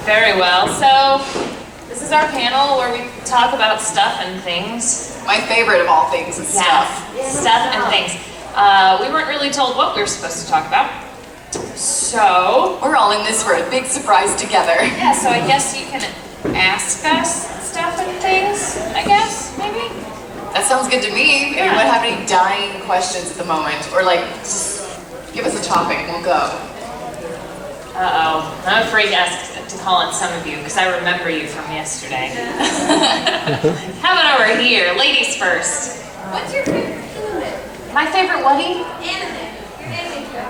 Very well. So, this is our panel where we talk about stuff and things. My favorite of all things is stuff. Stuff and things. We weren't really told what we were supposed to talk about. So, we're all in this for a big surprise together. Yeah, so I guess you can ask us stuff and things, I guess, maybe? That sounds good to me. Yeah. Anyone have any dying questions at the moment? Or like, just give us a topic and we'll go. Uh-oh. I'm afraid to call on some of you because I remember you from yesterday. How about over here? Ladies first. What's your favorite anime? My favorite whaty? Anime. Your anime show.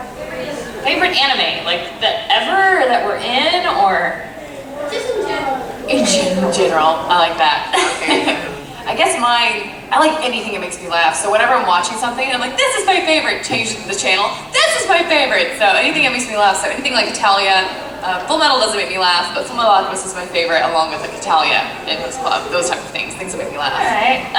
Favorite anime? Like that ever that we're in or? Just in general. In general, I like that. Okay. I guess I like anything that makes me laugh. So whenever I'm watching something, I'm like, this is my favorite. Change the channel. This is my favorite. So anything that makes me laugh. So anything like Italia. Full Metal doesn't make me laugh, but Full Metal Alchemist is my favorite, along with like Italia and His Club. Those type of things that make me laugh. Alright.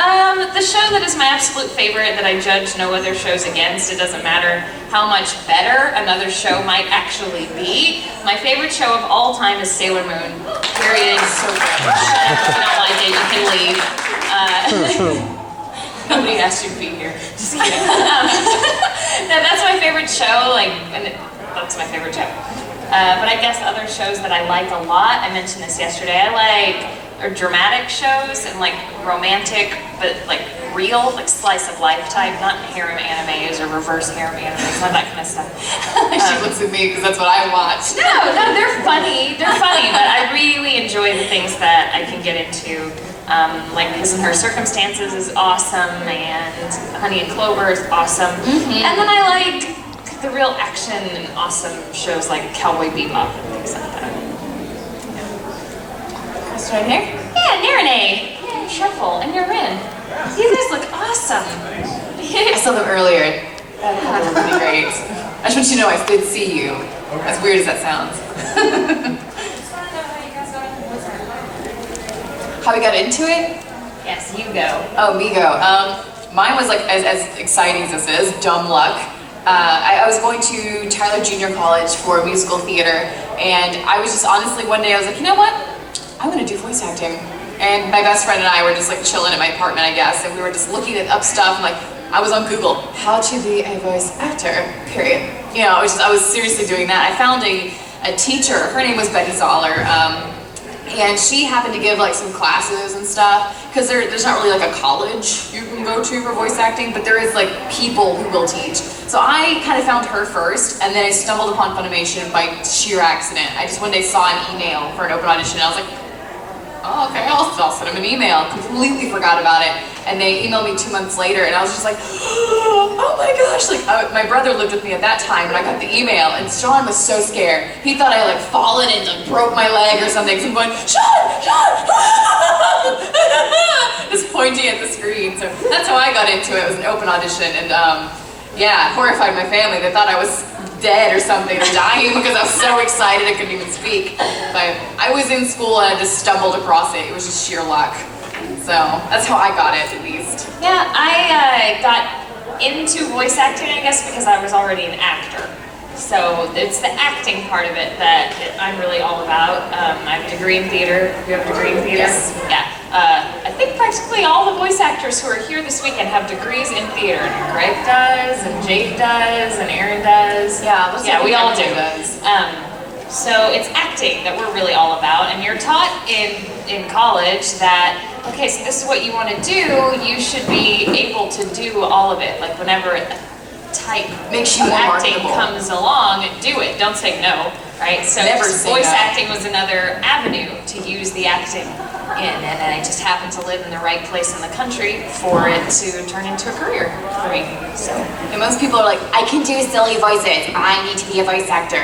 The show that is my absolute favorite that I judge no other shows against, it doesn't matter how much better another show might actually be. My favorite show of all time is Sailor Moon. Period. So good. Shut up. If you don't like it, you can leave. Nobody asked you to be here. Just kidding. That's my favorite show. That's my favorite show. But I guess other shows that I like a lot, I mentioned this yesterday, I like dramatic shows and like romantic, but like real, like slice of life type, not harem animes or reverse harem animes, not that kind of stuff. She looks at me because that's what I watch. No, they're funny, but I really enjoy the things that I can get into. Like His and Her Circumstances is awesome, and Honey and Clover is awesome. And then I like the real action and awesome shows like Cowboy Bebop and things like that. Question right here? Yeah, Nirine. Yeah, Shuffle and Nirin. You guys look awesome. I saw them earlier. That was really great. I just want you to know I did see you. As weird as that sounds. Just want to know how you guys got into voice acting. How we got into it? Yes, you go. Oh, me go. Mine was like as exciting as this is, dumb luck. I was going to Tyler Junior College for musical theater, and I was just honestly one day I was like, you know what? I want to do voice acting. And my best friend and I were just like chilling at my apartment, I guess, and we were just looking up stuff. And like, I was on Google, how to be a voice actor. Period. You know, I was seriously doing that. I found a teacher. Her name was Betty Zoller. And she happened to give like some classes and stuff, because there's not really like a college you can go to for voice acting, but there is like people who will teach. So I kind of found her first, and then I stumbled upon Funimation by sheer accident. I just one day saw an email for an open audition, and I was like, oh, okay, I'll send them an email. Completely forgot about it. And they emailed me 2 months later, and I was just like, oh my gosh. Like, my brother lived with me at that time, and I got the email, and Sean was so scared. He thought I had like fallen and like broke my leg or something. So I'm going, Sean! Just pointing at the screen. So that's how I got into it. It was an open audition, and yeah, horrified my family. They thought I was dead or something, or dying, because I was so excited I couldn't even speak. But I was in school and I just stumbled across it. It was just sheer luck. So that's how I got it, at least. Yeah, I got into voice acting, I guess, because I was already an actor. So it's the acting part of it that I'm really all about. I have a degree in theater. You have a degree in theater? Yes. Yeah. I think practically all the voice actors who are here this weekend have degrees in theater. Greg does, and Jake does, and Aaron does. Yeah, we all do. Does. So it's acting that we're really all about, and you're taught in college that, okay, so this is what you want to do, you should be able to do all of it. Like whenever a type makes you of more acting marketable. Comes along, do it. Don't say no, right? So Never say voice no. acting was another avenue to use the acting in, and I just happened to live in the right place in the country for it to turn into a career for me. So, and most people are like, I can do silly voices. I need to be a voice actor.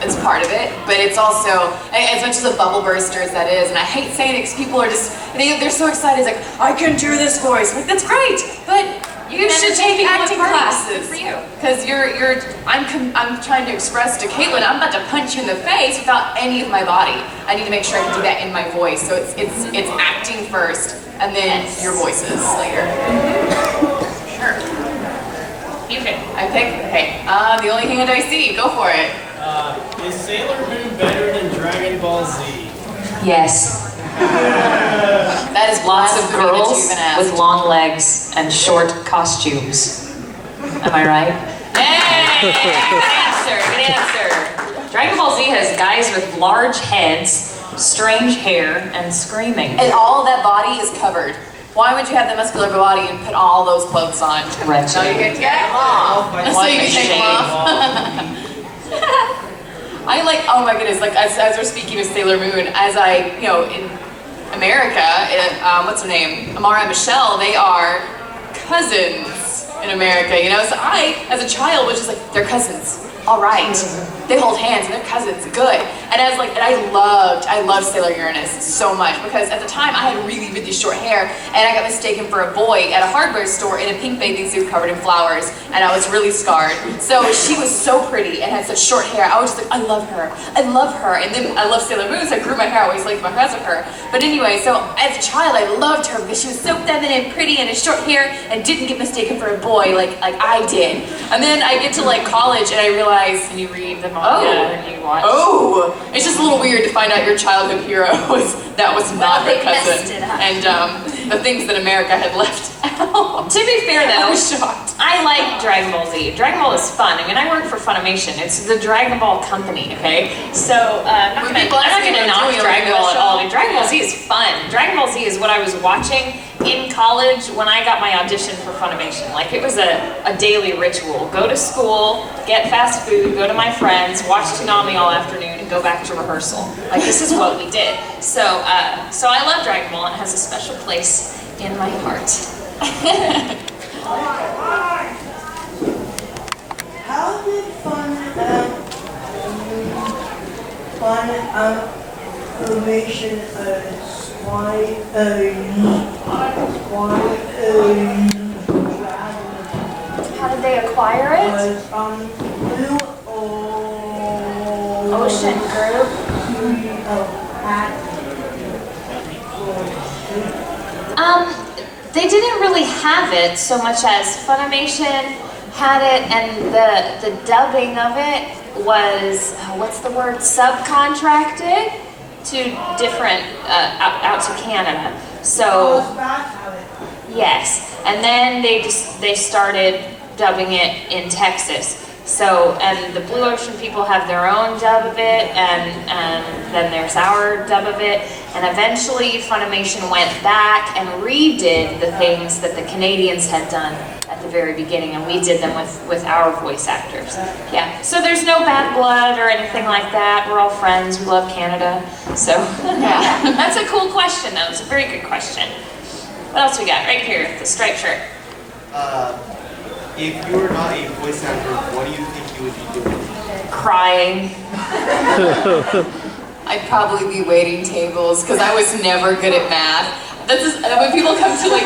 It's part of it, but it's also, as much as a bubble burster as that is, and I hate saying it because people are just, they're so excited, it's like, I can do this voice. Like, that's great, but you should take acting classes. For you. Because I'm trying to express to Caitlin, I'm about to punch you in the face without any of my body. I need to make sure I can do that in my voice. So it's acting first, and then your voices later. Sure. You can. I pick, okay, the only hand I see, go for it. Is Sailor Moon better than Dragon Ball Z? Yes. That is Lots of blasphemy that you girls even asked. with long legs and short costumes. Am I right? Hey! Good answer, good answer. Dragon Ball Z has guys with large heads, strange hair, and screaming. And all that body is covered. Why would you have the muscular body and put all those clothes on? Wretched. So you can get them off. So What you a can take them shame. off. I like, oh my goodness, like as we're speaking of Sailor Moon, as I, you know, in America, what's her name? Amara and Michelle, they are cousins in America, you know? So I, as a child, was just like, they're cousins. All right. They hold hands and they're cousins. Good. And I was like, and I loved Sailor Uranus so much because at the time I had really, really short hair and I got mistaken for a boy at a hardware store in a pink bathing suit covered in flowers and I was really scarred. So she was so pretty and had such short hair. I was just like, I love her. I love her. And then I love Sailor Moon, so I grew my hair. I always liked my friends with her. But anyway, so as a child, I loved her because she was so feminine and pretty and had short hair and didn't get mistaken for a boy like I did. And then I get to like college and I realized, And you read the manga and you watch. oh, it's just a little weird to find out your childhood hero was not her they cousin, messed it up. and the things that America had left out. To be fair I though, was shocked. I like Dragon Ball Z. Dragon Ball is fun. I mean, I work for Funimation. It's the Dragon Ball company, okay? So I'm not gonna knock Dragon Ball at all. Dragon Ball Z is fun. Dragon Ball Z is what I was watching in college when I got my audition for Funimation. Like it was a daily ritual. Go to school, get fast food, go to my friends, watch Toonami all afternoon, and go back to rehearsal. Like this is what we did. So I love Dragon Ball and it has a special place in my heart. How did Funimation How did they acquire it? Blue Ocean Group. They didn't really have it so much as Funimation had it, and the dubbing of it was, what's the word, subcontracted to different, out to Canada. So, yes, and then they started dubbing it in Texas. So, and the Blue Ocean people have their own dub of it, and then there's our dub of it, and eventually Funimation went back and redid the things that the Canadians had done at the very beginning, and we did them with our voice actors. Yeah, so there's no bad blood or anything like that. We're all friends. We love Canada. So, yeah, that's a cool question, though. It's a very good question. What else we got? Right here, the striped shirt. If you were not a voice actor, what do you think you would be doing? Crying. I'd probably be waiting tables because I was never good at math. This is when people come to like,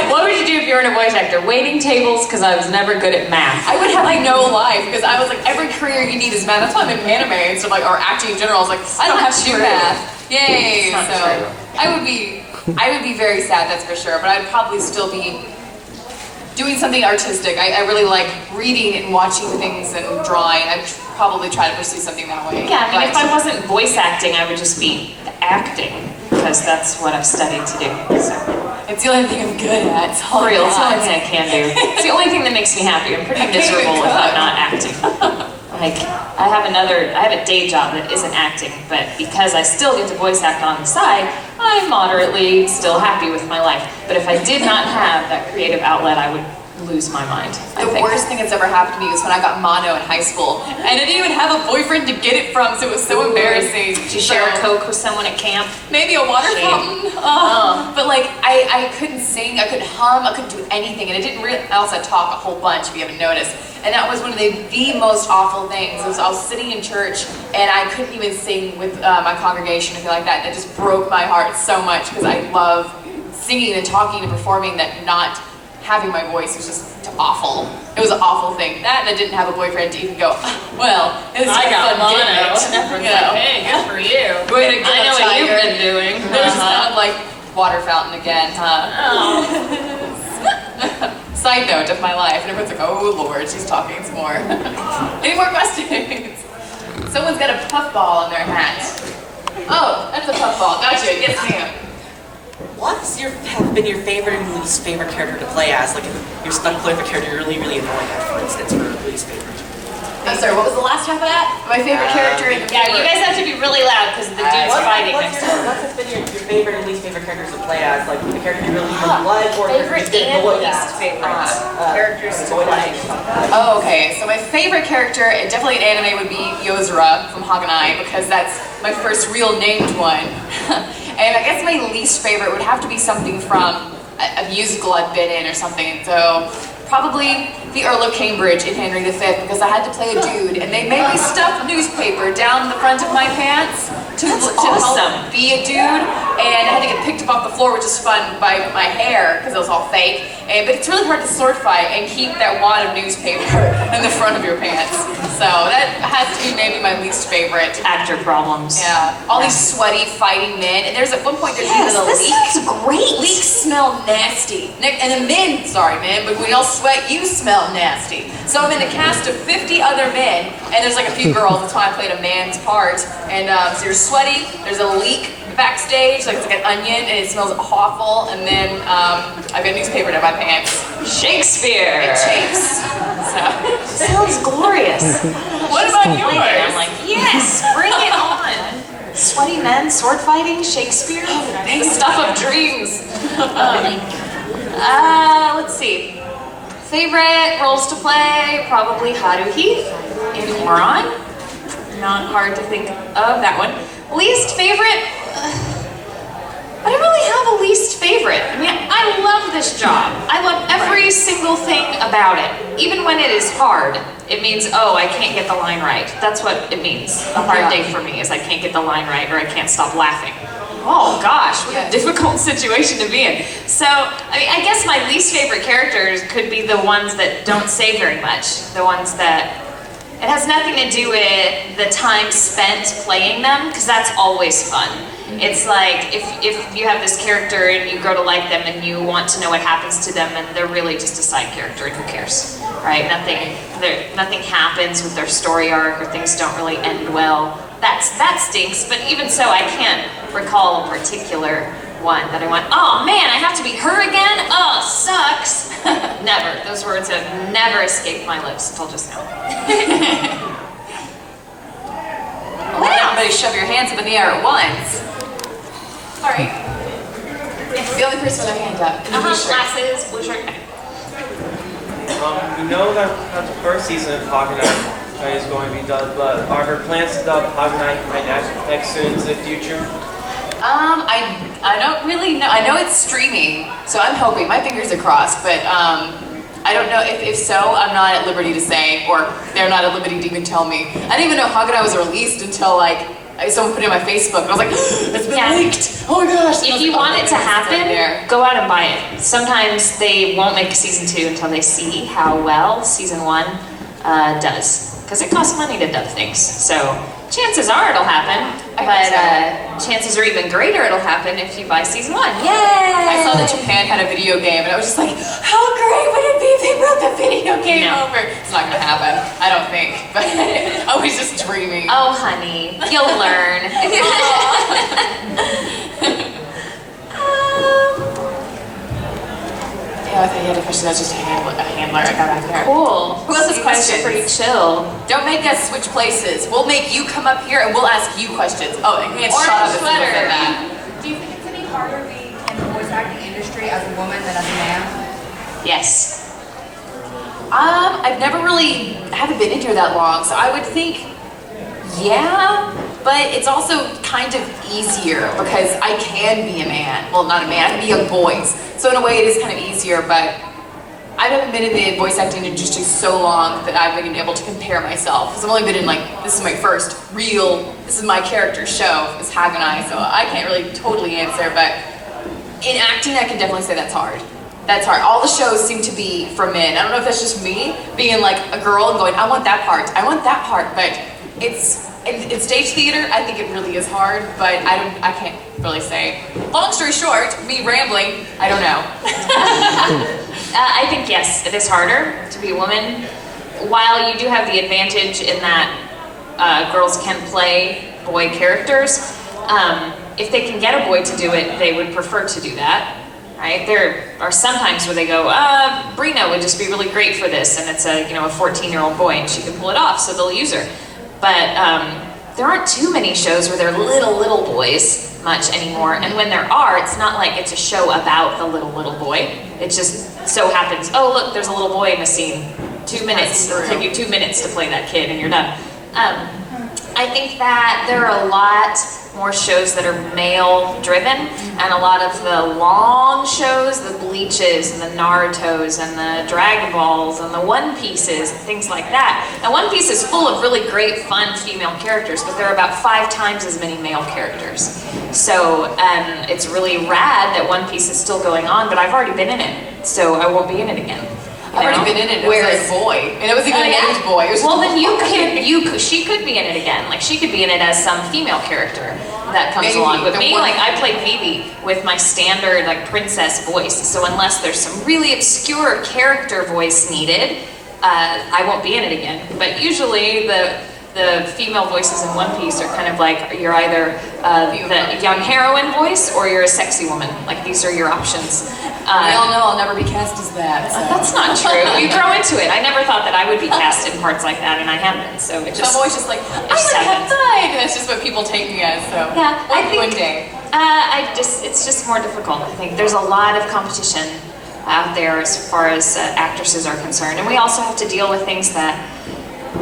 What would you do if you were a voice actor? Waiting tables because I was never good at math. I would have like no life because I was like, every career you need is math. That's why I'm in anime and stuff like, or acting in general. I was like, I don't have to do math. Yay! It's not So true. I would be very sad, that's for sure. But I'd probably still be doing something artistic. I really like reading and watching things and drawing. I'd probably try to pursue something that way. Yeah, I mean, if But- I wasn't voice acting, I would just be acting because that's what I've studied to do. So, it's the only thing I'm good at. It's all for real, it's the only I thing I can do. It's the only thing that makes me happy. I'm pretty miserable if I'm not acting. Like, I have a day job that isn't acting, but because I still get to voice act on the side, I'm moderately still happy with my life. But if I did not have that creative outlet, I would lose my mind. I The think. worst thing that's ever happened to me was when I got mono in high school. And I didn't even have a boyfriend to get it from, so it was so embarrassing. Did you share a Coke with someone at camp? Maybe a water Shame. fountain. But like, I couldn't sing, I couldn't hum, I couldn't do anything. And I didn't really, I also talk a whole bunch if you haven't noticed. And that was one of the most awful things. I was sitting in church and I couldn't even sing with my congregation or anything like that. That just broke my heart so much because I love singing and talking and performing, that not having my voice was just awful. It was an awful thing. That and I didn't have a boyfriend to even go, well, it's I got fun mono. getting it. Everyone's You know? like, hey, good for you. Way to go, I know what you've Tiger. been doing. It was just kind of like water fountain again, huh? Oh. Side note of my life, and everyone's like, oh Lord, she's talking some more. Any more questions? Someone's got a puffball in their hat. Oh, that's a puffball. Gotcha. Yes, ma'am. What's have been your favorite and least favorite character to play as? Like, if you're stuck playing with a character you're really annoying at, for instance, or least favorite. I'm sorry, what was the last half of that? My favorite character in the Yeah, you guys have to be really loud because the dude's fighting What next to him. has been your favorite and least favorite characters to play as? Like, the character you really like, or a character you Favorite just get and annoyed least at? favorite characters to play. Oh, okay. So my favorite character, and definitely in anime, would be Yozora from Haganai, because that's my first real named one. And I guess my least favorite would have to be something from a musical I've been in or something. So probably the Earl of Cambridge in Henry V, because I had to play a dude, and they made me stuff newspaper down the front of my pants to help be a dude, and I had to get picked up off the floor, which is fun, by my hair, because it was all fake. But it's really hard to sword fight and keep that wad of newspaper in the front of your pants. So that has to be maybe my least favorite. Actor problems. Yeah, all these sweaty fighting men, and there's at one point there's even a leak. Sounds great. Leaks smell nasty. And the men, sorry men, but when y'all sweat, you smell nasty. So I'm in a cast of 50 other men, and there's like a few girls. That's why I played a man's part. And so you're sweaty. There's a leak backstage, like it's like an onion, and it smells awful. And then I've got newspaper down my pants. Shakespeare. It chafes. So. Sounds glorious. What about I'm yours? like, yes, bring it on. Sweaty men, sword fighting, Shakespeare, the stuff of dreams. Let's see. Favorite roles to play, probably Haruhi in Moron. Not hard to think of that one. Least favorite, I don't really have a least favorite. I mean, I love this job. I love every single thing about it. Even when it is hard, it means, oh, I can't get the line right. That's what it means. A hard day for me is I can't get the line right or I can't stop laughing. Oh gosh, what a difficult situation to be in. So, I mean, I guess my least favorite characters could be the ones that don't say very much. The ones that, it has nothing to do with the time spent playing them, because that's always fun. It's like, if you have this character and you grow to like them and you want to know what happens to them and they're really just a side character and who cares, right? Nothing happens with their story arc or things don't really end well. That stinks, but even so, I can't recall a particular one that I went, oh man, I have to be her again? Oh, sucks. Never. Those words have never escaped my lips until just now. Well, everybody shove your hands up in the air at once. All right. The only person with their hand up. Glasses, blue shirt. We know that the first season of Haganai is going to be dubbed, but are there plans to dub Haganai next soon in the future? I don't really know. I know it's streaming, so I'm hoping. My fingers are crossed, but I don't know. If so, I'm not at liberty to say, or they're not at liberty to even tell me. I didn't even know Haganai was released until like someone put it on my Facebook, and I was like, it's been leaked. Oh my gosh! If you want it to happen, go out and buy it. Sometimes they won't make season 2 until they see how well season 1 does. Because it costs money to dub things. So chances are it'll happen, but chances are even greater it'll happen if you buy season 1. Yay! I saw that Japan had a video game, and I was just like, how great would it be if they brought the video game over? It's not gonna happen, I don't think, but I was just dreaming. Oh, honey, you'll learn. Yeah, I thought you had a question. That was just a handler. I got back there. Cool. Who else has You guys are questions? pretty chill. Don't make us switch places. We'll make you come up here and we'll ask you questions. Oh, and hands shot up as soon as I said that. Do you think it's any harder being in the voice acting industry as a woman than as a man? Yes. I've never really, I haven't been in here that long, so I would think, yeah, but it's also kind of easier because I can be a man. Well, not a man, I can be young boys. So in a way it is kind of easier, but I haven't been in the voice acting industry so long that I've been able to compare myself. Because I've only been in this is my first real, this is my character show, is Haganai, so I can't really totally answer, but in acting I can definitely say that's hard. That's hard. All the shows seem to be for men. I don't know if that's just me being like a girl and going, I want that part, but in stage theater, I think it really is hard, but I can't really say. Long story short, me rambling, I don't know. I think yes, it is harder to be a woman. While you do have the advantage in that girls can play boy characters. If they can get a boy to do it, they would prefer to do that. Right? There are some times where they go, Brina would just be really great for this, and it's a 14-year-old boy, and she can pull it off, so they'll use her. But there aren't too many shows where they're little boys much anymore, and when there are, it's not like it's a show about the little boy. It just so happens, oh look, there's a little boy in the scene. 2 minutes, it'll take you 2 minutes to play that kid, and you're done. I think that there are a lot more shows that are male driven, and a lot of the long shows, the Bleaches and the Narutos and the Dragon Balls and the One Pieces and things like that. Now One Piece is full of really great fun female characters, but there are about 5 times as many male characters. So it's really rad that One Piece is still going on, but I've already been in it, so I won't be in it again. I've already been in it. It was like a boy, and it was even an aged boy. Well, then she could be in it again. Like she could be in it as some female character that comes along with me. Like I played Vivi with my standard like princess voice. So unless there's some really obscure character voice needed, I won't be in it again. But usually the female voices in One Piece are kind of like you're either the young heroine voice or you're a sexy woman. Like these are your options. We all know I'll never be cast as that. So. That's not true. You grow into it. I never thought that I would be cast in parts like that, and I have been. So it just. I'm always just like, I have died, and that's just what people take me as. So yeah, I think one day. It's just more difficult. I think there's a lot of competition out there as far as actresses are concerned, and we also have to deal with things that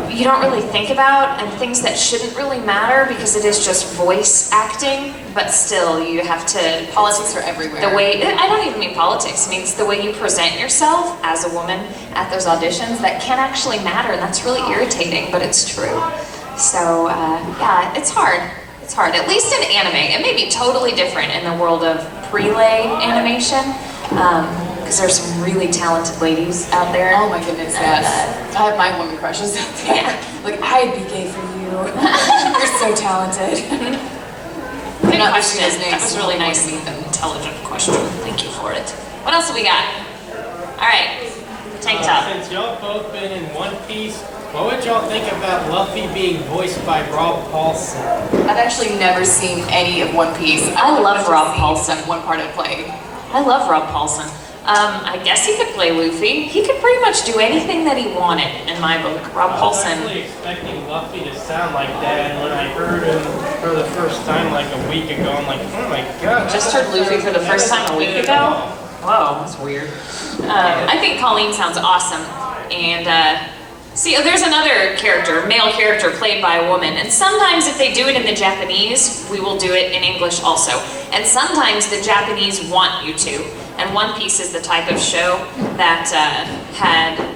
you don't really think about and things that shouldn't really matter because it is just voice acting, but still you have to... Politics are everywhere. The way, I don't even mean politics, it means the way you present yourself as a woman at those auditions, that can actually matter, and that's really irritating, but it's true. So yeah, it's hard. It's hard, at least in anime. It may be totally different in the world of prelay animation, because there's some really talented ladies out there. Oh my goodness, yes. I have my woman crushes out there. Yeah. Like, I'd be gay for you. You're so talented. Good question. That was really nice and intelligent question. Thank you for it. What else have we got? All right, tank top. Since y'all both been in One Piece, what would y'all think about Luffy being voiced by Rob Paulson? I've actually never seen any of One Piece. I love Rob Paulson. One part I played. I love Rob Paulson. I guess he could play Luffy. He could pretty much do anything that he wanted in my book. Rob I was Paulson. actually expecting Luffy to sound like that, and when I heard him for the first time like a week ago, I'm like, oh my god. Just heard Luffy for the first time a week ago? Whoa, that's weird. I think Colleen sounds awesome. And see, there's another character, male character played by a woman. And sometimes if they do it in the Japanese, we will do it in English also. And sometimes the Japanese want you to. And One Piece is the type of show that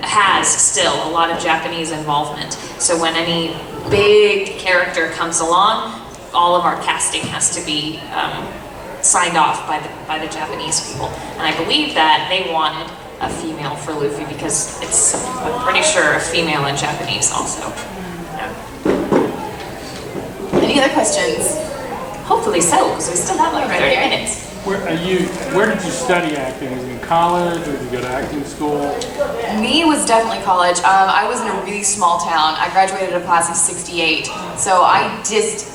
has still a lot of Japanese involvement. So when any big character comes along, all of our casting has to be signed off by the Japanese people. And I believe that they wanted a female for Luffy because it's, I'm pretty sure, a female in Japanese also. Yeah. Any other questions? Hopefully so, because we still have like 30 minutes. Where did you study acting? Was it in college, or did you go to acting school? Me was definitely college. I was in a really small town. I graduated a class of 68. So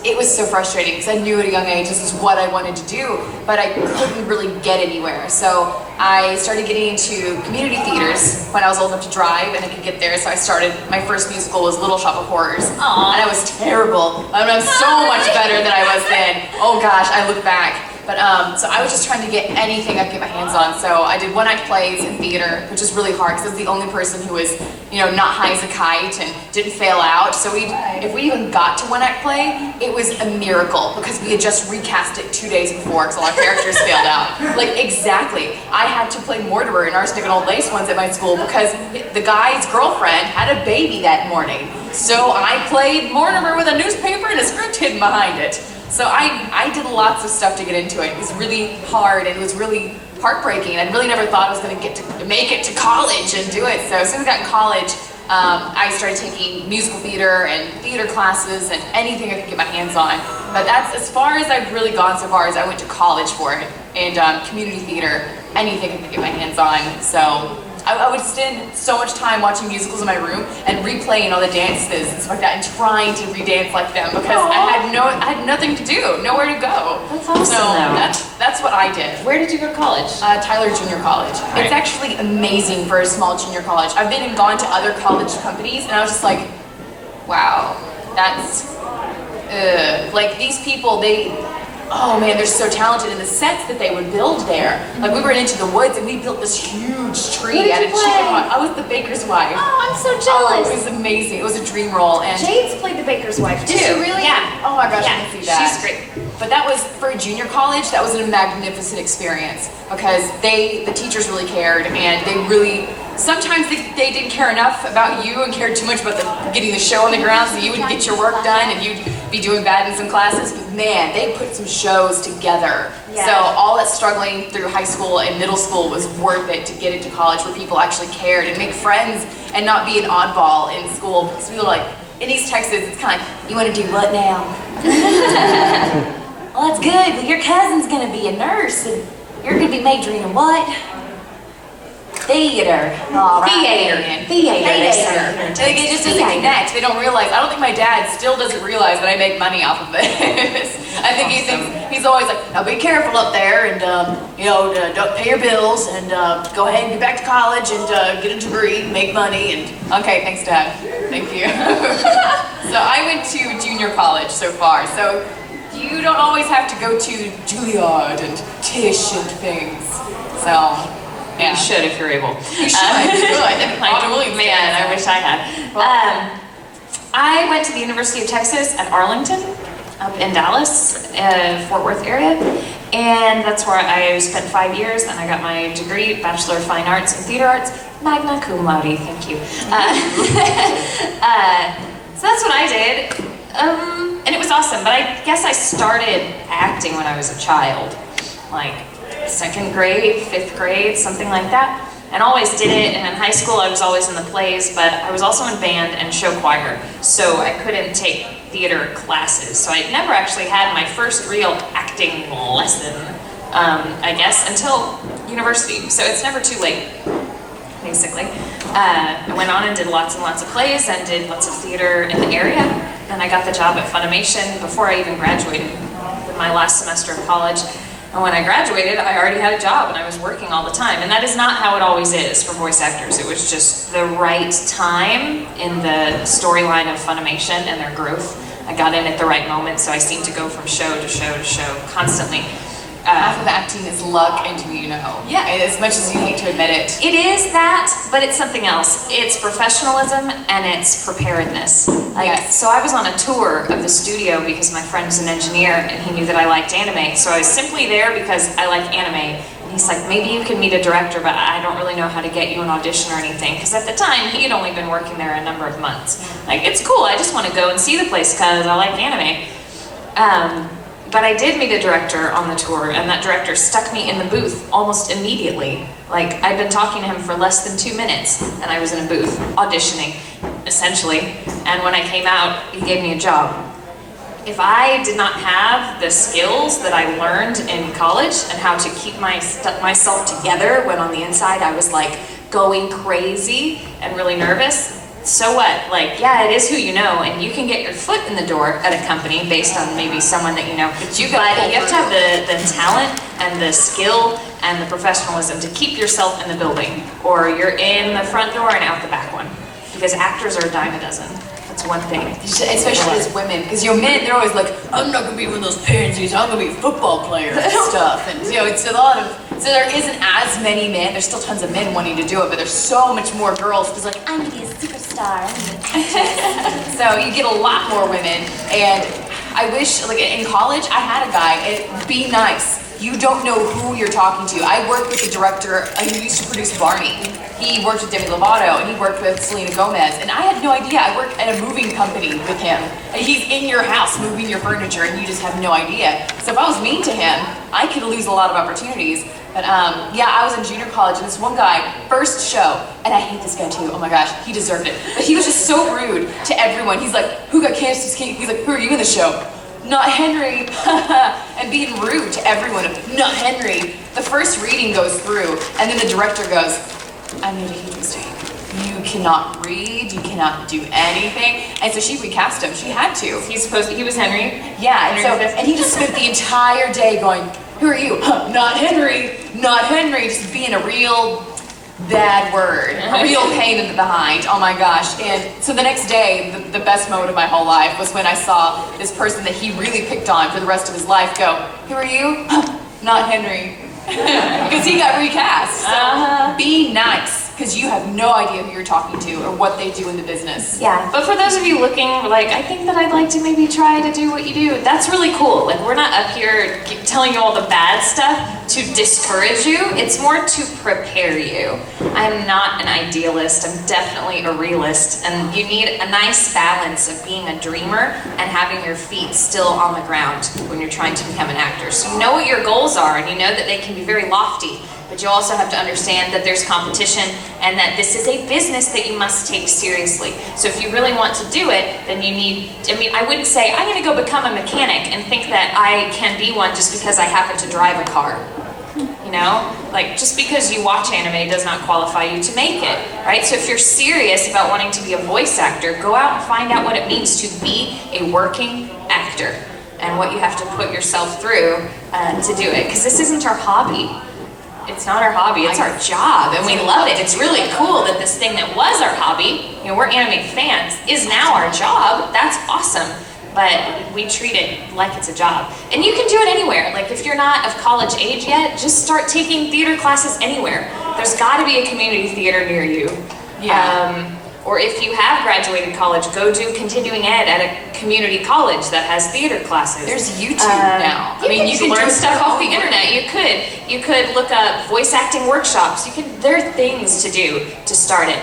it was so frustrating because I knew at a young age this is what I wanted to do, but I couldn't really get anywhere. So I started getting into community theaters when I was old enough to drive and I could get there. So I started, my first musical was Little Shop of Horrors. Aww. And I was terrible. I mean, I'm so much better than I was then. Oh gosh, I look back. But so I was just trying to get anything I could get my hands on. So I did one-act plays in theater, which is really hard because I was the only person who was, not high as a kite and didn't fail out. So if we even got to one-act play, it was a miracle because we had just recast it 2 days before because all our characters failed out. Like exactly, I had to play Mortimer in Arsenic and Old Lace once at my school because the guy's girlfriend had a baby that morning. So I played Mortimer with a newspaper and a script hidden behind it. So I did lots of stuff to get into it. It was really hard and it was really heartbreaking. I really never thought I was going to get to make it to college and do it. So as soon as I got in college, I started taking musical theater and theater classes and anything I could get my hands on. But that's as far as I've really gone so far as I went to college for it. And community theater, anything I could get my hands on. So I would spend so much time watching musicals in my room and replaying all the dances and stuff like that, and trying to redance like them because I had nothing to do, nowhere to go. That's awesome, So though. that's what I did. Where did you go to college? Tyler Junior College. Right. It's actually amazing for a small junior college. I've been and gone to other college companies, and I was just like, wow, that's like these people, oh man, they're so talented in the sets that they would build there. Like we were into the woods and we built this huge tree Who did at a you play? chicken farm. I was the baker's wife. Oh, I'm so Oh, jealous. it was amazing. It was a dream role. And Jade's played the baker's wife too. did she really? Yeah. Oh my gosh, Yeah, I can see that. she's great. But that was for a junior college. That was a magnificent experience because the teachers really cared, and they really. Sometimes they didn't care enough about you and cared too much about getting the show on the ground so you would get your work done and you'd be doing bad in some classes. But man, they put some shows together. Yeah. So all that struggling through high school and middle school was worth it to get into college where people actually cared and make friends and not be an oddball in school. Because we were like, in East Texas, it's kind of like, you want to do what now? Well, that's good, but your cousin's going to be a nurse and you're going to be majoring in what? Theater. All right. Theater. They just doesn't connect. They don't realize. I don't think my dad still doesn't realize that I make money off of this. I think he thinks he's always like, now be careful up there and don't pay your bills and go ahead and get back to college and get a degree, make money and okay, thanks Dad. Thank you. So I went to junior college so far. So you don't always have to go to Juilliard and Tisch and things. So. Yeah. You should if you're able. You should. You would. Man, I wish I had. I went to the University of Texas at Arlington, up in Dallas, Fort Worth area, and that's where I spent 5 years. And I got my degree, Bachelor of Fine Arts in Theater Arts, magna cum laude. Thank you. So that's what I did, and it was awesome. But I guess I started acting when I was a child, like. 2nd grade, 5th grade, something like that, and always did it. And in high school I was always in the plays, but I was also in band and show choir, so I couldn't take theater classes. So I never actually had my first real acting lesson, I guess, until university. So it's never too late, basically. I went on and did lots and lots of plays and did lots of theater in the area, and I got the job at Funimation before I even graduated with my last semester of college. And when I graduated, I already had a job and I was working all the time. And that is not how it always is for voice actors. It was just the right time in the storyline of Funimation and their growth. I got in at the right moment, so I seemed to go from show to show to show constantly. Half of acting is luck and who you know. Yeah. As much as you hate to admit it. It is that, but it's something else. It's professionalism and it's preparedness. Yes. So I was on a tour of the studio because my friend was an engineer and he knew that I liked anime. So I was simply there because I like anime. And he's like, maybe you can meet a director, but I don't really know how to get you an audition or anything. Because at the time, he had only been working there a number of months. Like, it's cool, I just want to go and see the place because I like anime. But I did meet a director on the tour, and that director stuck me in the booth almost immediately. Like, I'd been talking to him for less than 2 minutes, and I was in a booth, auditioning, essentially. And when I came out, he gave me a job. If I did not have the skills that I learned in college and how to keep myself together when on the inside I was like going crazy and really nervous, so what? Like, yeah, it is who you know, and you can get your foot in the door at a company based on maybe someone that you know. But you have to have the talent and the skill and the professionalism to keep yourself in the building, or you're in the front door and out the back one. Because actors are a dime a dozen. That's one thing. Especially as women, because men, they're always like, I'm not gonna be one of those pansies, I'm gonna be a football player and stuff. And it's a lot of, so there isn't as many men, there's still tons of men wanting to do it, but there's so much more girls, because like, I'm gonna be a superstar, I'm gonna be an actress. So you get a lot more women, and I wish, like in college, I had a guy, be nice. You don't know who you're talking to. I worked with the director who used to produce Barney. He worked with Demi Lovato, and he worked with Selena Gomez, and I had no idea. I worked at a moving company with him. He's in your house moving your furniture, and you just have no idea. So if I was mean to him, I could lose a lot of opportunities. But yeah, I was in junior college, and this one guy, first show, and I hate this guy too, oh my gosh, he deserved it. But he was just so rude to everyone. He's like, who got cancer? He's like, who are you in the show? Not Henry, and being rude to everyone. Not Henry. The first reading goes through, and then the director goes, I made a huge mistake. You cannot read, you cannot do anything. And so she recast him, she had to. He was Henry. Yeah, Henry and, V. and he just spent the entire day going, who are you? Huh, not Henry, not Henry, just being a real bad word, a real pain in the behind, oh my gosh. And so the next day, the best moment of my whole life was when I saw this person that he really picked on for the rest of his life go, who are you? Huh, not Henry. Because he got recast. So be nice, because you have no idea who you're talking to or what they do in the business. Yeah, but for those of you looking, like, I think that I'd like to maybe try to do what you do, that's really cool. Like, we're not up here telling you all the bad stuff to discourage you. It's more to prepare you. I'm not an idealist. I'm definitely a realist. And you need a nice balance of being a dreamer and having your feet still on the ground when you're trying to become an actor. So you know what your goals are, and you know that they can be very lofty. But you also have to understand that there's competition and that this is a business that you must take seriously. So if you really want to do it, then you need, I wouldn't say, I'm gonna go become a mechanic and think that I can be one just because I happen to drive a car. You know? Like, just because you watch anime does not qualify you to make it, right? So if you're serious about wanting to be a voice actor, go out and find out what it means to be a working actor and what you have to put yourself through to do it. Because this isn't our hobby. It's not our hobby, it's our job, and we love it. It's really cool that this thing that was our hobby, you know, we're anime fans, is now our job. That's awesome, but we treat it like it's a job. And you can do it anywhere. Like, if you're not of college age yet, just start taking theater classes anywhere. There's gotta be a community theater near you. Yeah. Or if you have graduated college, go do continuing ed at a community college that has theater classes. There's YouTube now. You can do stuff off the internet. You could look up voice acting workshops. There are things to do to start it.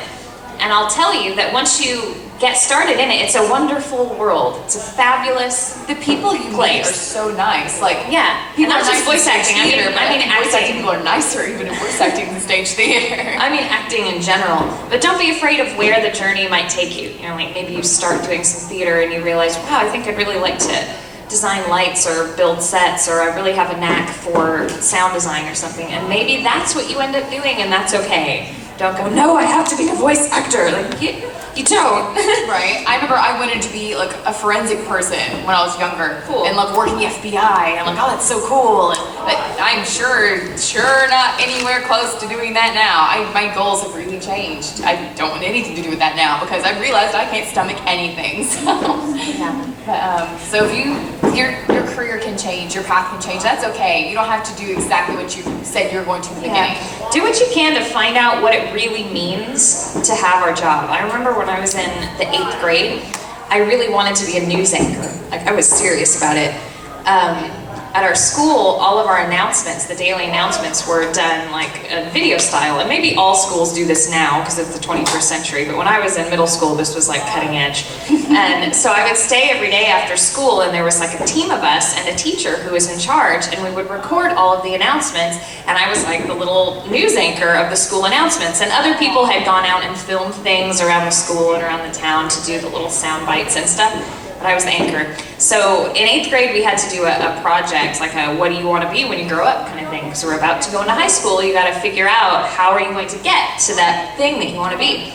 And I'll tell you that once you get started in it, it's a wonderful world. It's a fabulous The people you meet are so nice. Like, yeah, people not are just nice voice in acting. stage theater, but I mean voice acting acting. people are nicer even in voice acting than stage theater. I mean acting in general, but don't be afraid of where the journey might take you. You know, like maybe you start doing some theater and you realize, wow, I think I'd really like to design lights or build sets, or I really have a knack for sound design or something, and maybe that's what you end up doing, and that's okay. Don't go, no, I have to be a voice actor. Like, you don't. Right. I remember I wanted to be like a forensic person when I was younger. Cool. And like working the FBI. And I'm like, oh, that's so cool. But I'm sure not anywhere close to doing that now. My goals have really changed. I don't want anything to do with that now because I realized I can't stomach anything. So if your career can change, your path can change, that's okay. You don't have to do exactly what you said you're going to in the beginning. Do what you can to find out what it really means to have our job. I remember when I was in the 8th grade, I really wanted to be a news anchor. Like, I was serious about it. At our school, all of our announcements, the daily announcements, were done like a video style. And maybe all schools do this now because it's the 21st century, but when I was in middle school, this was like cutting edge. And so I would stay every day after school, and there was like a team of us and a teacher who was in charge, and we would record all of the announcements, and I was like the little news anchor of the school announcements. And other people had gone out and filmed things around the school and around the town to do the little sound bites and stuff. But I was the anchor. So in 8th grade, we had to do a project, like a what do you want to be when you grow up kind of thing. Because we're about to go into high school, you got to figure out how are you going to get to that thing that you want to be.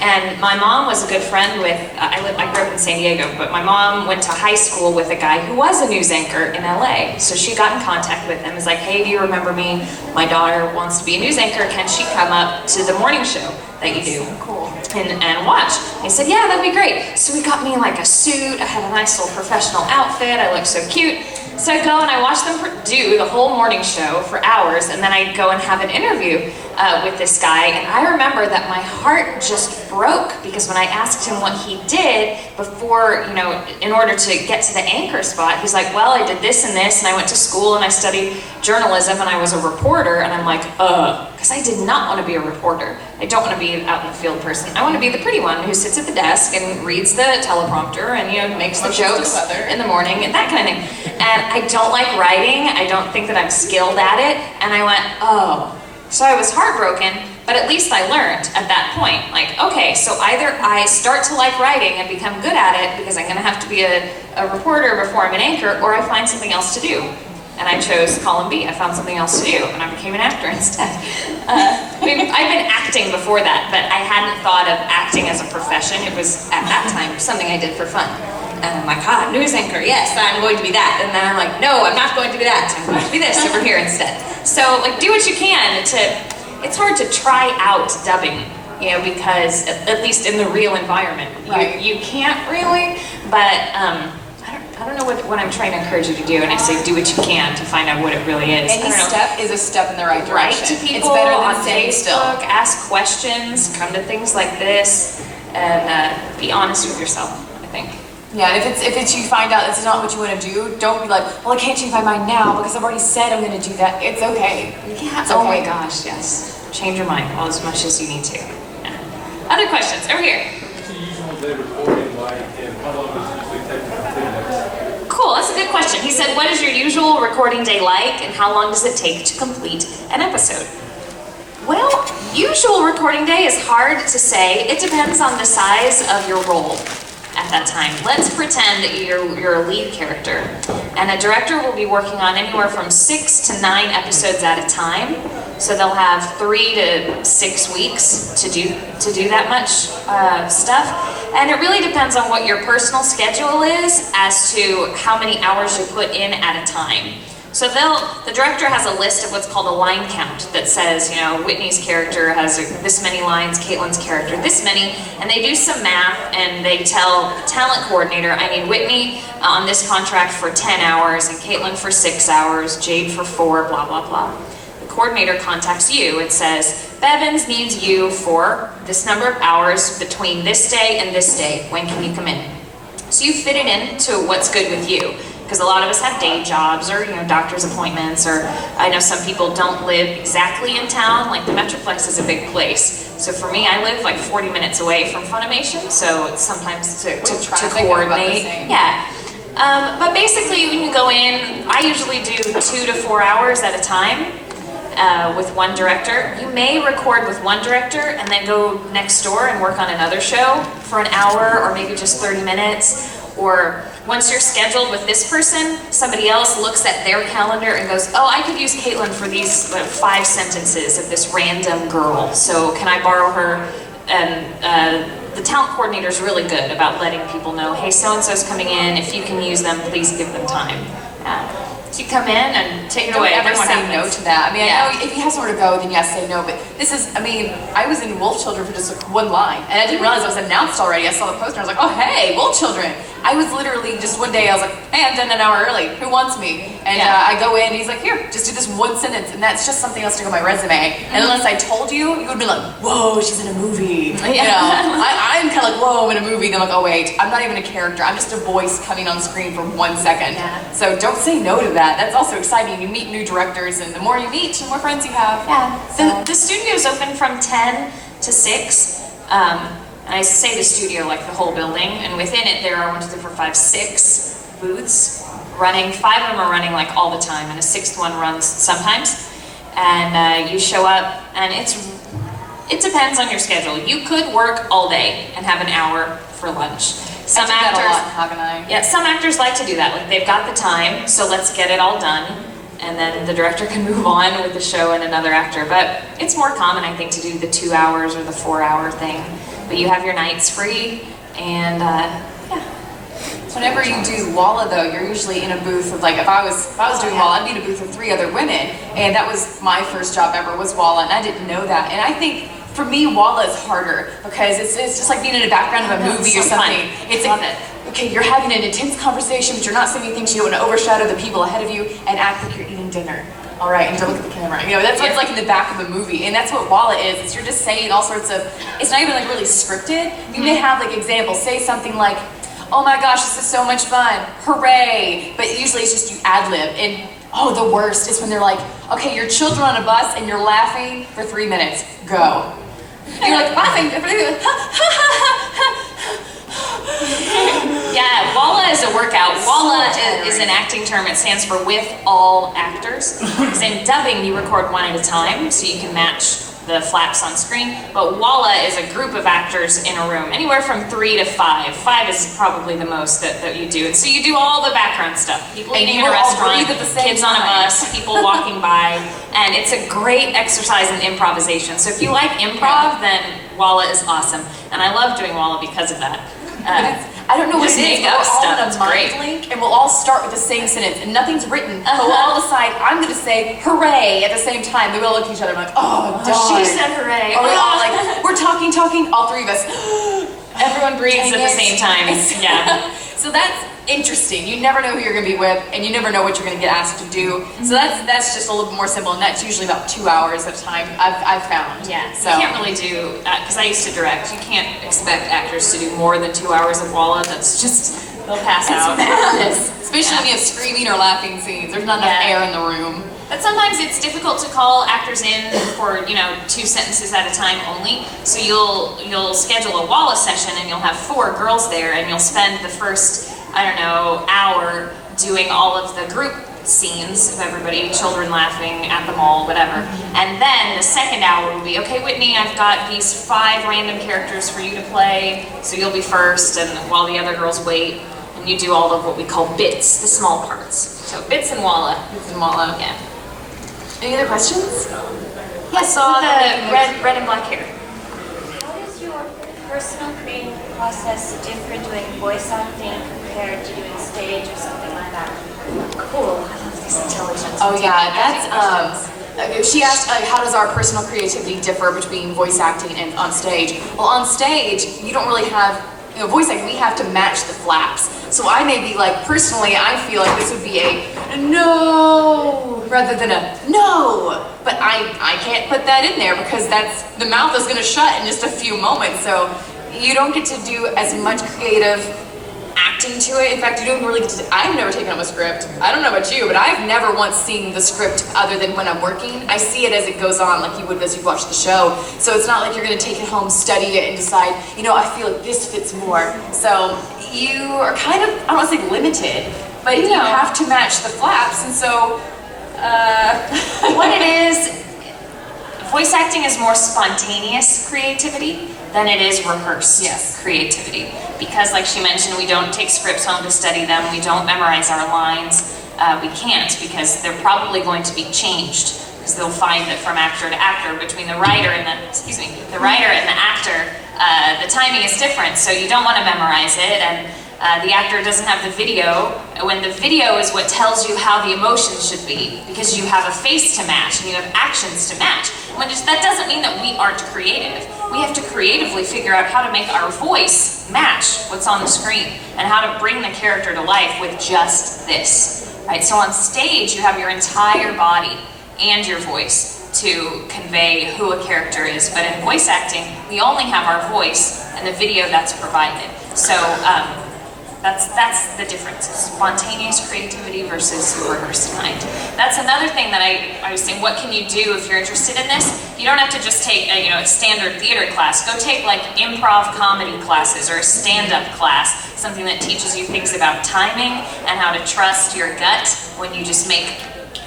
And my mom was a good friend with, I grew up in San Diego, but my mom went to high school with a guy who was a news anchor in LA. So she got in contact with him, was like, hey, do you remember me? My daughter wants to be a news anchor. Can she come up to the morning show that you do? Cool. And watch. He said, yeah, that'd be great. So we got me like a suit. I had a nice little professional outfit. I looked so cute. So I'd go and I watched them do the whole morning show for hours, and then I'd go and have an interview with this guy. And I remember that my heart just broke because when I asked him what he did before, you know, in order to get to the anchor spot, he's like, well, I did this and this, and I went to school and I studied journalism and I was a reporter. And I'm like, because I did not want to be a reporter. I don't want to be out in the field person. I want to be the pretty one who sits at the desk and reads the teleprompter and, you know, makes the jokes in the morning and that kind of thing. And I don't like writing. I don't think that I'm skilled at it. And I went, oh. So I was heartbroken, but at least I learned at that point. Like, okay, so either I start to like writing and become good at it because I'm going to have to be a reporter before I'm an anchor, or I find something else to do. and I chose column B. I found something else to do, and I became an actor instead. I mean, I've been acting before that, but I hadn't thought of acting as a profession. It was, at that time, something I did for fun. And I'm like, news anchor, yes, I'm going to be that. And then I'm like, no, I'm not going to be that. I'm going to be this over here instead. So, like, do what you can to, it's hard to try out dubbing, you know, because at least in the real environment, you can't really, but I don't know what I'm trying to encourage you to do, and I say do what you can to find out what it really is. Any step is a step in the right Write direction. to people it's better than on staying Facebook, still. ask questions, come to things like this, and be honest with yourself, I think. Yeah, and if it's you find out this is not what you want to do, don't be like, well, I can't change my mind now because I've already said I'm going to do that. It's okay. Yeah, it's oh okay. my gosh, yes. Change your mind as much as you need to. Yeah. Other questions, over here. What's the usual day recording like, and how long does it usually take to complete it? Cool, that's a good question. He said, what is your usual recording day like, and how long does it take to complete an episode? Well, usual recording day is hard to say. It depends on the size of your role at that time. Let's pretend that you're a lead character, and a director will be working on anywhere from 6 to 9 episodes at a time. So they'll have 3 to 6 weeks to do that much stuff, and it really depends on what your personal schedule is as to how many hours you put in at a time. So the director has a list of what's called a line count that says, you know, Whitney's character has this many lines, Caitlin's character this many, and they do some math and they tell the talent coordinator, I need Whitney on this contract for 10 hours and Caitlin for 6 hours, Jade for 4, blah, blah, blah. The coordinator contacts you and says, Bevins needs you for this number of hours between this day and this day. When can you come in? So you fit it into what's good with you. Because a lot of us have day jobs or, you know, doctor's appointments, or I know some people don't live exactly in town. Like the Metroplex is a big place. So for me, I live like 40 minutes away from Funimation, so it's sometimes to coordinate. Yeah. But basically, when you go in, I usually do 2 to 4 hours at a time with one director. You may record with one director and then go next door and work on another show for an hour or maybe just 30 minutes. Or once you're scheduled with this person, somebody else looks at their calendar and goes, oh, I could use Caitlin for these 5 sentences of this random girl, so can I borrow her? And the talent coordinator is really good about letting people know, hey, so-and-so's coming in, if you can use them, please give them time. So you come in and take it away. Don't ever say no to that. I mean, Yeah. I know if you have somewhere to go, then yes, say no, but this is, I mean, I was in Wolf Children for just like 1 line, and I didn't realize it was announced already. I saw the poster, and I was like, oh, hey, Wolf Children. I was literally, just one day, I was like, hey, I'm done an hour early. Who wants me? And I go in, and he's like, here, just do this 1 sentence, and that's just something else to go on my resume. And unless I told you, you would be like, whoa, she's in a movie. You know, I'm kind of like, whoa, I'm in a movie. Then I'm like, oh, wait, I'm not even a character. I'm just a voice coming on screen for 1 second. Yeah. So don't say no to that. That's also exciting. You meet new directors, and the more you meet, the more friends you have. Yeah. So. The studio's open from 10 to 6. And I say the studio like the whole building, and within it there are 1, 2, 3, 4, 5, 6 booths running. 5 of them are running like all the time, and a 6th one runs sometimes. And you show up, and it depends on your schedule. You could work all day and have an hour for lunch. Some I do that actors, a lot, haven't I? yeah, some actors like to do that. Like they've got the time, so let's get it all done. And then the director can move on with the show and another actor. But it's more common, I think, to do the 2 hours or the 4-hour thing. But you have your nights free, and yeah. Whenever you do Walla, though, you're usually in a booth of, like, if I was doing Walla, I'd be in a booth with 3 other women, and that was my first job ever, was Walla, and I didn't know that. And I think, for me, Walla is harder, because it's just like being in the background of a movie or something. It's love like, it. okay, you're having an intense conversation, but you're not saying anything, so you don't want to overshadow the people ahead of you, and act like you're eating dinner. All right, and don't look at the camera. You know, that's what it's like in the back of a movie, and that's what Walla is. It's you're just saying all sorts of, it's not even like really scripted. You may have like examples, say something like, oh my gosh, this is so much fun, hooray. But usually it's just you ad-lib, and oh, the worst is when they're like, okay, you're children on a bus and you're laughing for 3 minutes, go. And you're like laughing for 3 minutes, Yeah, Walla is a workout. Walla is an acting term. It stands for with all actors. Because in dubbing, you record 1 at a time, so you can match the flaps on screen. But Walla is a group of actors in a room, anywhere from 3 to 5. 5 is probably the most that you do. And so you do all the background stuff. People And eating you in a will all restaurant, breathe at the same kids on a time. bus, people walking by, and it's a great exercise in improvisation. So if you like improv, then Walla is awesome. And I love doing Walla because of that. I don't know what Just it is, make but up we're all stuff, in a it's mind great. link, and we'll all start with the same sentence, and nothing's written, but we'll all decide, I'm gonna say hooray at the same time. Then we'll look at each other and like, oh, darn. She said hooray. Or we all like, we're talking, all three of us. Everyone breathes at the same time. Yeah. So that's interesting. You never know who you're gonna be with, and you never know what you're gonna get asked to do. So that's just a little bit more simple, and that's usually about 2 hours at a time, I've found. Yeah, So. you can't really do, because I used to direct, you can't expect actors to do more than 2 hours of Walla. That's just, they'll pass out. Madness. Especially when you have screaming or laughing scenes. There's not enough Yeah. air in the room. But sometimes it's difficult to call actors in for, 2 sentences at a time only. So you'll schedule a Walla session and you'll have 4 girls there and you'll spend the first, hour doing all of the group scenes of everybody, children laughing at the mall, whatever. And then the second hour will be, okay, Whitney, I've got these 5 random characters for you to play, so you'll be first, and while the other girls wait, and you do all of what we call bits, the small parts. So bits and Walla. It's in Mala. Yeah. Any other questions? I saw the red and black hair. How is your personal creative process different doing voice acting compared to doing stage or something like that? Cool. I love these intelligence. Oh yeah, that's she asked how does our personal creativity differ between voice acting and on stage? Well, on stage you don't really have, voice acting, we have to match the flaps. So I may be like, personally, I feel like this would be a no rather than a no, but I can't put that in there because the mouth is going to shut in just a few moments. So you don't get to do as much creative acting to it. In fact, you don't really get to, I've never taken up a script. I don't know about you, but I've never once seen the script other than when I'm working. I see it as it goes on, like you would as you watch the show. So it's not like you're gonna take it home, study it, and decide, I feel like this fits more. So you are kind of, I don't wanna say limited, but you have to match the flaps, and so, What it is, voice acting is more spontaneous creativity than it is rehearsed creativity. Because like she mentioned, we don't take scripts home to study them, we don't memorize our lines. We can't because they're probably going to be changed. Because they'll find that from actor to actor, between the writer and the writer and the actor, the timing is different. So you don't want to memorize it, and the actor doesn't have the video. When the video is what tells you how the emotions should be, because you have a face to match and you have actions to match. That doesn't mean that we aren't creative. We have to creatively figure out how to make our voice match what's on the screen and how to bring the character to life with just this. Right? So on stage, you have your entire body and your voice to convey who a character is. But in voice acting, we only have our voice and the video that's provided. So that's the difference. Spontaneous creativity versus rehearsed kind. That's another thing that I was saying, what can you do if you're interested in this? You don't have to just take a standard theater class. Go take like improv comedy classes or a stand-up class, something that teaches you things about timing and how to trust your gut when you just make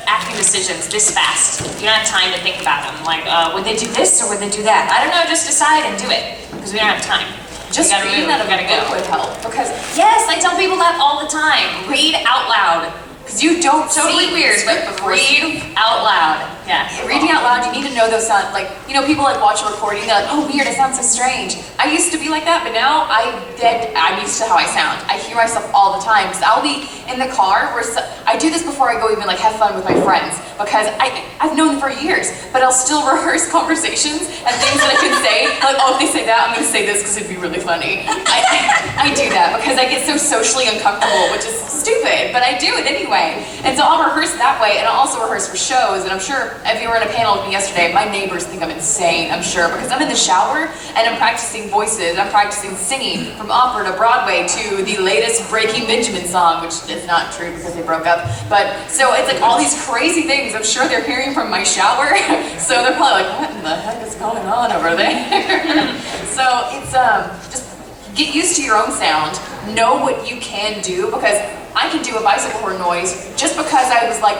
acting decisions this fast. You don't have time to think about them. Like, would they do this or would they do that? I don't know, just decide and do it, because we don't have time. just reading that gotta go. would help. Because, yes, I tell people that all the time. Read out loud. Because you don't Totally see weird, but read out loud. Yeah. Reading out loud, you need to know those sounds. Like, people like watch a recording, they're like, oh weird, it sounds so strange. I used to be like that, but now I'm used to how I sound. I hear myself all the time. Because I'll be in the car, I do this before I go even like have fun with my friends. Because I've known them for years, but I'll still rehearse conversations and things that I can say. Like, oh, if they say that, I'm gonna say this because it'd be really funny. I do that because I get so socially uncomfortable, which is stupid, but I do it anyway. And so I'll rehearse that way, and I'll also rehearse for shows, and I'm sure if you were in a panel with me yesterday, my neighbors think I'm insane, I'm sure, because I'm in the shower, and I'm practicing voices, I'm practicing singing, from opera to Broadway to the latest Breaking Benjamin song, which is not true because they broke up, but, so it's like all these crazy things I'm sure they're hearing from my shower, so they're probably like, what in the heck is going on over there? So it's, just get used to your own sound, know what you can do, because I can do a bicycle horn noise just because I was like,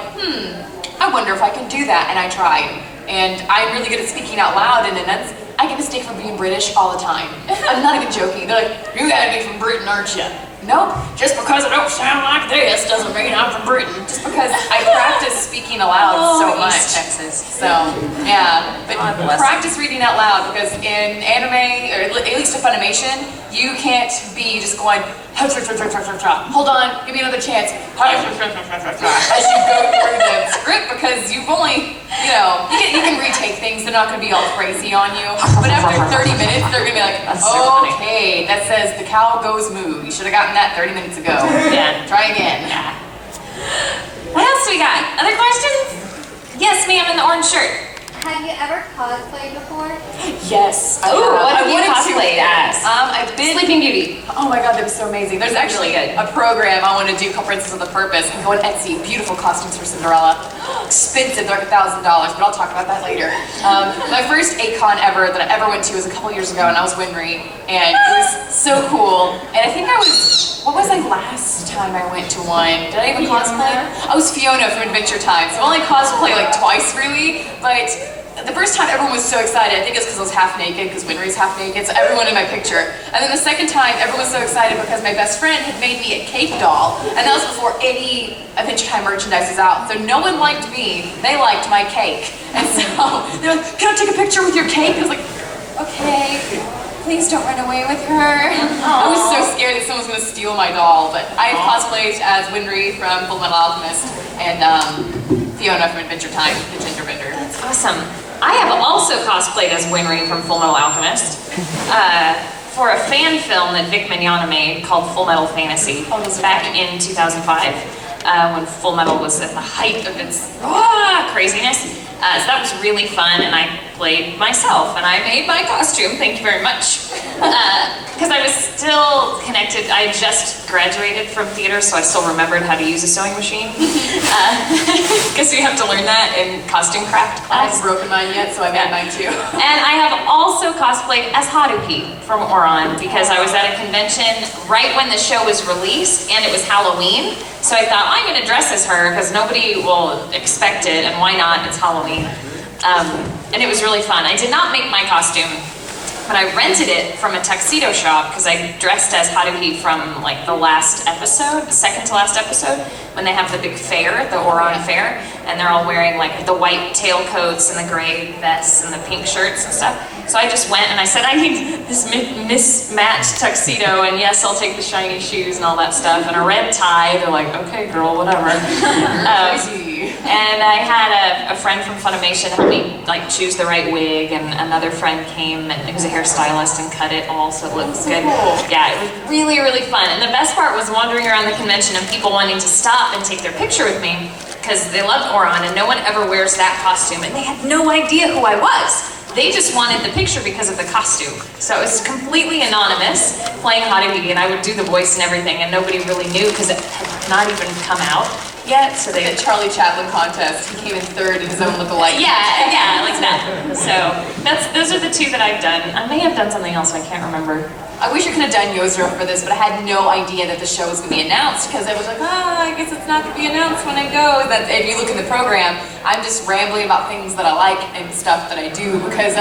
I wonder if I can do that, and I tried. and I'm really good at speaking out loud, and I get mistake for being British all the time. I'm not even joking. They're like, you gotta be from Britain, aren't you? Nope, just because I don't sound like this doesn't mean I'm from Britain. Just because I practice speaking aloud so much. East Texas. So, yeah, but practice reading out loud, because in anime, or at least in Funimation, you can't be just going, hold on, give me another chance, as you go through the script, because you've only, you can retake things, they're not going to be all crazy on you, but after 30 minutes, they're going to be like, okay, that says the cow goes moo, you should have gotten that 30 minutes ago. Yeah. Try again. Yeah. What else do we got? Other questions? Yes, ma'am, in the orange shirt. Have you ever cosplayed before? Yes. Ooh, what have you cosplayed as? I've been Sleeping Beauty. Oh my god, that was so amazing. There's actually Really good. a program I want to do called Princess of the Purpose. You can go on Etsy, beautiful costumes for Cinderella. Expensive, they're like $1,000, but I'll talk about that later. My first ACON ever that I ever went to was a couple years ago, and I was Winry, and it was so cool. And I think what was I last time I went to one? Did I even cosplay? I was Fiona from Adventure Time, so I only cosplayed like twice really, but the first time everyone was so excited. I think it's because I was half naked, because Winry's half naked, so everyone in my picture. And then the second time, everyone was so excited because my best friend had made me a cake doll, and that was before any Adventure Time merchandise was out. So no one liked me, they liked my cake. And so they're like, can I take a picture with your cake? I was like, okay, please don't run away with her. I was so scared that someone was going to steal my doll, but I cosplayed as Winry from Fullmetal Alchemist and Fiona from Adventure Time, the Ginger Bender. That's awesome. I have also cosplayed as Winry from Fullmetal Alchemist for a fan film that Vic Mignogna made called Full Metal Fantasy back in 2005 when Full Metal was at the height of its craziness. So that was really fun, and I played myself, and I made my costume, thank you very much. Because I was still connected, I had just graduated from theater, so I still remembered how to use a sewing machine. Because you have to learn that in costume craft I class. haven't broken mine yet, so I made mine too. And I have also cosplayed as Haruhi from Oran, because I was at a convention right when the show was released, and it was Halloween. So I thought, I'm going to dress as her, because nobody will expect it, and why not? It's Halloween. And it was really fun. I did not make my costume, but I rented it from a tuxedo shop, because I dressed as Haruhi from like the last episode, second to last episode, when they have the big fair, the Oran fair, and they're all wearing like the white tailcoats and the gray vests and the pink shirts and stuff. So I just went and I said, I need this mismatched tuxedo, and yes, I'll take the shiny shoes and all that stuff, and a red tie. They're like, okay, girl, whatever. And I had a friend from Funimation help me like choose the right wig, and another friend came and he was a hairstylist and cut it all so it looks good. Yeah, it was really, really fun. And the best part was wandering around the convention and people wanting to stop and take their picture with me because they loved Oran, and no one ever wears that costume, and they had no idea who I was. They just wanted the picture because of the costume. So it was completely anonymous, playing Haruhi, and I would do the voice and everything, and nobody really knew because it had not even come out yet. So they The Charlie Chaplin contest, he came in third in his own look-alike. yeah, like that. So those are the two that I've done. I may have done something else, I can't remember. I wish I could have done Yozro for this, but I had no idea that the show was going to be announced, because I was like, I guess it's not going to be announced when I go. That if you look in the program, I'm just rambling about things that I like and stuff that I do, because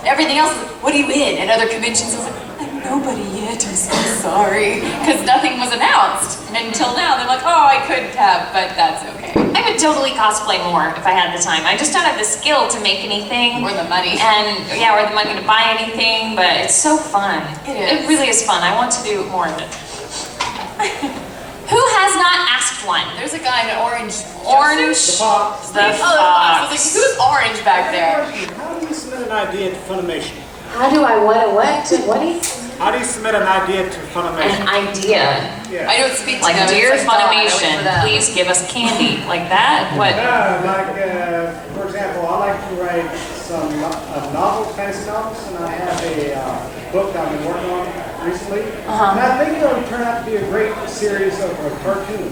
everything else, what are you in? At other conventions, I was like, I'm nobody yet, I'm so sorry, because nothing was announced until now. They're like, I could have, but that's okay. I would totally cosplay more if I had the time. I just don't have the skill to make anything. Or the money. And yeah, or the money to buy anything, but it's so fun. It is. It really is fun. I want to do more of it. Who has not asked one? There's a guy in an orange. Orange. The fox. The Oh, the fox. I was like, who's orange back there? How do you submit an idea to Funimation? How do I what do you? How do you submit an idea to Funimation? An idea. Yeah. I don't speak to Like, them. dear It's like, God, I wait Funimation, for them. please give us candy. Like that? What? Yeah, like, for example, I like to write some novels, fantasy novels, and I have a book that I've been working on recently. And I think it would turn out to be a great series of a cartoon.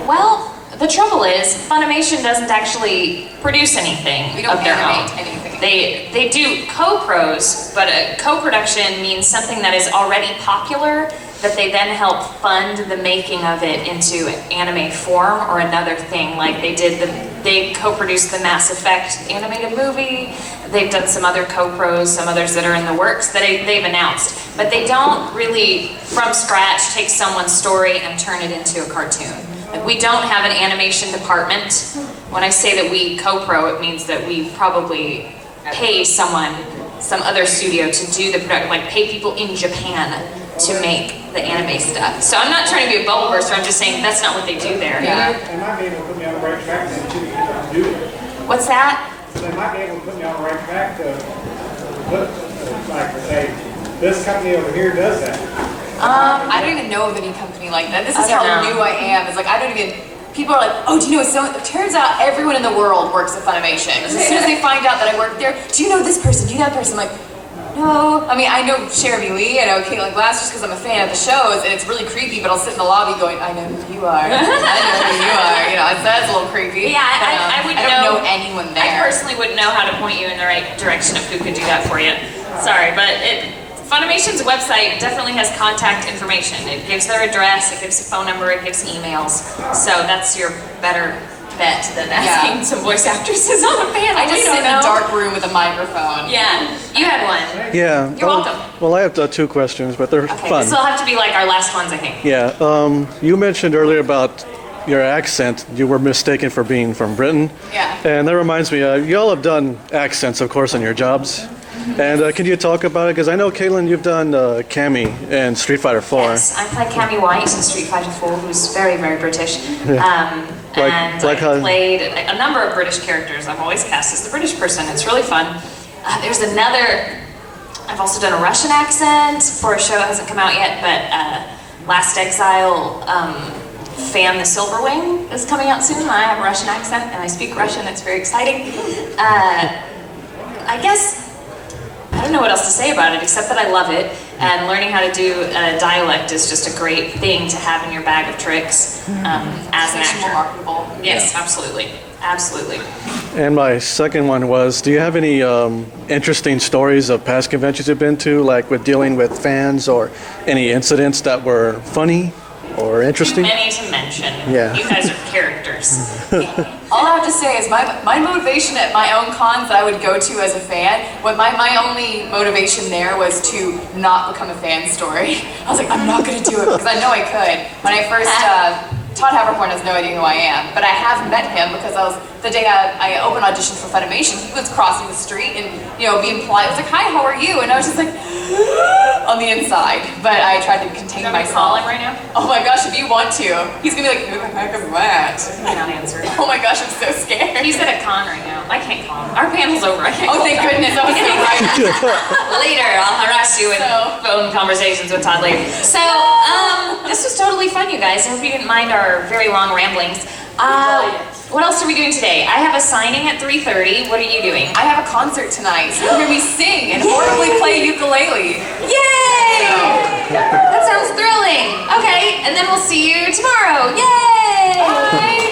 Well, the trouble is, Funimation doesn't actually produce anything We don't of their animate own. anything. They do co-pros, but a co-production means something that is already popular that they then help fund the making of it into anime form or another thing. Like they co-produced the Mass Effect animated movie. They've done some other co-pros, some others that are in the works that they've announced. But they don't really, from scratch, take someone's story and turn it into a cartoon. Like, we don't have an animation department. When I say that we co-pro, it means that we probably pay someone, some other studio to do the production, like pay people in Japan to make the anime stuff. So I'm not trying to be a bubble burster, I'm just saying that's not what they do there. Yeah. They might be able to put me on the right track then too to do it. What's that? So they might be able to put me on the right track to put, like, say, this company over here does that. I don't even know of any company like that. This is how new I am. It's like, I don't even, people are like, oh, do you know someone? It turns out everyone in the world works at Funimation. As soon as they find out that I work there, do you know this person? Do you know that person? I'm like, no. I mean, I know Jeremy Lee, I know Caitlin Glass just because I'm a fan of the shows, and it's really creepy, but I'll sit in the lobby going, I know who you are. I know who you are. You know, that's a little creepy. Yeah, I would I don't know anyone there. I personally wouldn't know how to point you in the right direction of who could do that for you. Sorry, but Funimation's website definitely has contact information. It gives their address, it gives a phone number, it gives emails. So that's your better bet than asking some voice actresses on a panel. I just sit in a dark room with a microphone. Yeah, you had one. Yeah. You're welcome. Well, I have 2 questions, but they're fun. This will have to be like our last ones, I think. Yeah. You mentioned earlier about your accent. You were mistaken for being from Britain. Yeah. And that reminds me, you all have done accents, of course, in your jobs. And can you talk about it? Because I know, Caitlin, you've done Cammy in Street Fighter 4. Yes, I play Cammy White in Street Fighter 4, who's very, very British. And I played a number of British characters. I'm always cast as the British person. It's really fun. There's another, I've also done a Russian accent for a show that hasn't come out yet, but Last Exile, Fan the Silver Wing is coming out soon. I have a Russian accent and I speak Russian. It's very exciting. I guess, I don't know what else to say about it except that I love it, and learning how to do a dialect is just a great thing to have in your bag of tricks as an actor. Remarkable. Yes, absolutely. Absolutely. And my second one was, do you have any interesting stories of past conventions you've been to, like with dealing with fans, or any incidents that were funny or interesting? Too many to mention. Yeah. You guys are characters. All I have to say is my motivation at my own cons that I would go to as a fan, my only motivation there was to not become a fan story. I was like, I'm not going to do it because I know I could. When I first, Todd Havercorn has no idea who I am, but I have met him because the day I opened audition for Funimation, he was crossing the street and, being polite. I was like, hi, how are you? And I was just like, on the inside, but I tried to contain myself. Right now? Oh my gosh, if you want to. He's gonna be like, who the heck is that? I can't answer. Oh my gosh, I'm so scared. He's at a con right now. I can't call him. Our panel's over. I can't Oh, thank goodness. I was so right. Later, I'll harass you with phone conversations with Todd later. So, this was totally fun, you guys. I hope you didn't mind our very long ramblings. What else are we doing today? I have a signing at 3:30. What are you doing? I have a concert tonight. So you'll hear me sing and horribly play ukulele. Yay! That sounds thrilling. Okay, and then we'll see you tomorrow. Yay! Bye.